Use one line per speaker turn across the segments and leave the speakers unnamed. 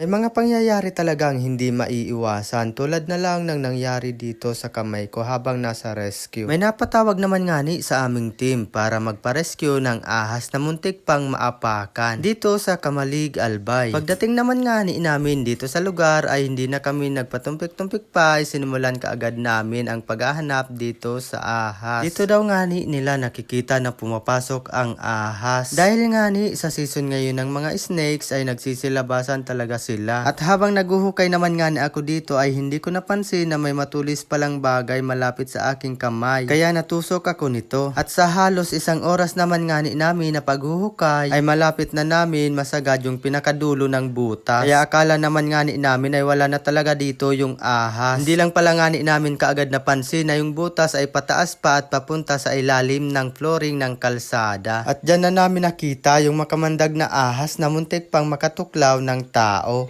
May mga pangyayari talagang hindi maiiwasan tulad na lang ng nangyari dito sa kamay ko habang nasa rescue. May napatawag naman nga ni sa aming team para magpa-rescue ng ahas na muntik pang maapakan dito sa Kamalig, Albay. Pagdating naman nga ni namin dito sa lugar ay hindi na kami nagpatumpik-tumpik pa, ay sinimulan kaagad namin ang paghahanap dito sa ahas. Dito daw nga ni nila nakikita na pumapasok ang ahas. Dahil nga ni sa season ngayon ng mga snakes ay nagsisilabasan talaga sila. At habang naguhukay naman nga ni ako dito ay hindi ko napansin na may matulis palang bagay malapit sa aking kamay. Kaya natusok ako nito. At sa halos isang oras naman nga ni namin na paghuhukay ay malapit na namin masagad yung pinakadulo ng butas. Kaya akala naman nga ni namin ay wala na talaga dito yung ahas. Hindi lang pala nga ni namin kaagad napansin na yung butas ay pataas pa at papunta sa ilalim ng flooring ng kalsada. At dyan na namin nakita yung makamandag na ahas na muntik pang makatuklaw ng tao.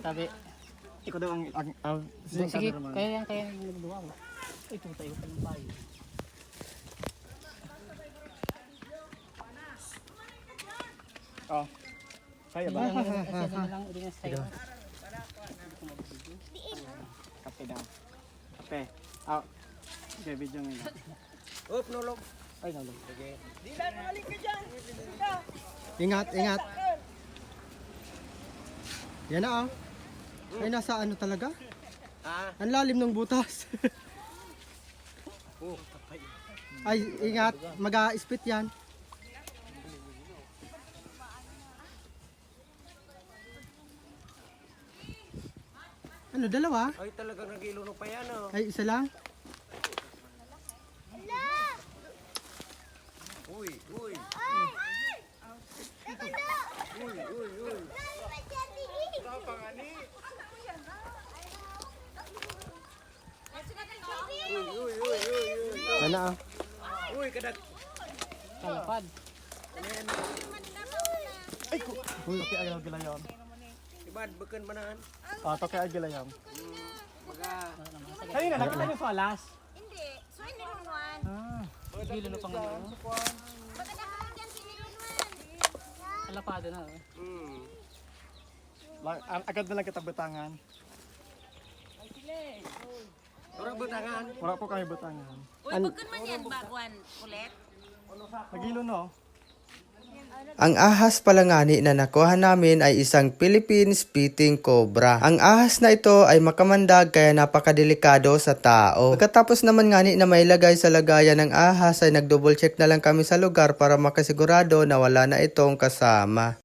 Sabi, ikaw daw sige, kaya yung nagduwa mo. Ito tayo pa ng bayo. Oh, kaya ba? Kape daw. Kape. Okay, video ngayon. Up, nulog. Ay, nulog. Sige. Dilan, malik ka dyan.
Ingat, ingat. Yan na Ay, nasa ano talaga? Ang lalim ng butas. Ay, ingat. Mag-a-spit yan. Ano, dalawa?
Ay, talagang nag-iluno pa yan,
Ay, isa lang?
Uy, uy.
Ano
Uy, kadak.
Kalapad.
Ay, ko.
Uy, okay, ayaw gilayon.
Ibad, bukan manahan.
Okay, ayaw gilayon.
Maga.
Kayo na, nakita niyo sa alas?
Hindi. So, hindi mo man.
Gilo na pang ano.
Baka naman dyan, sinilunuan.
Kalapado na.
Agad na lang kita butangan.
Orang butangan.
Wala po kami butangan.
Uy, bukod man yan, bagwan. Ulit.
Nagilo no?
Ang ahas pala nga ni na nakuha namin ay isang Philippine spitting cobra. Ang ahas na ito ay makamandag kaya napakadelikado sa tao. Pagkatapos naman nga ni na may lagay sa lagayan ng ahas ay nag-double check na lang kami sa lugar para makasigurado na wala na itong kasama.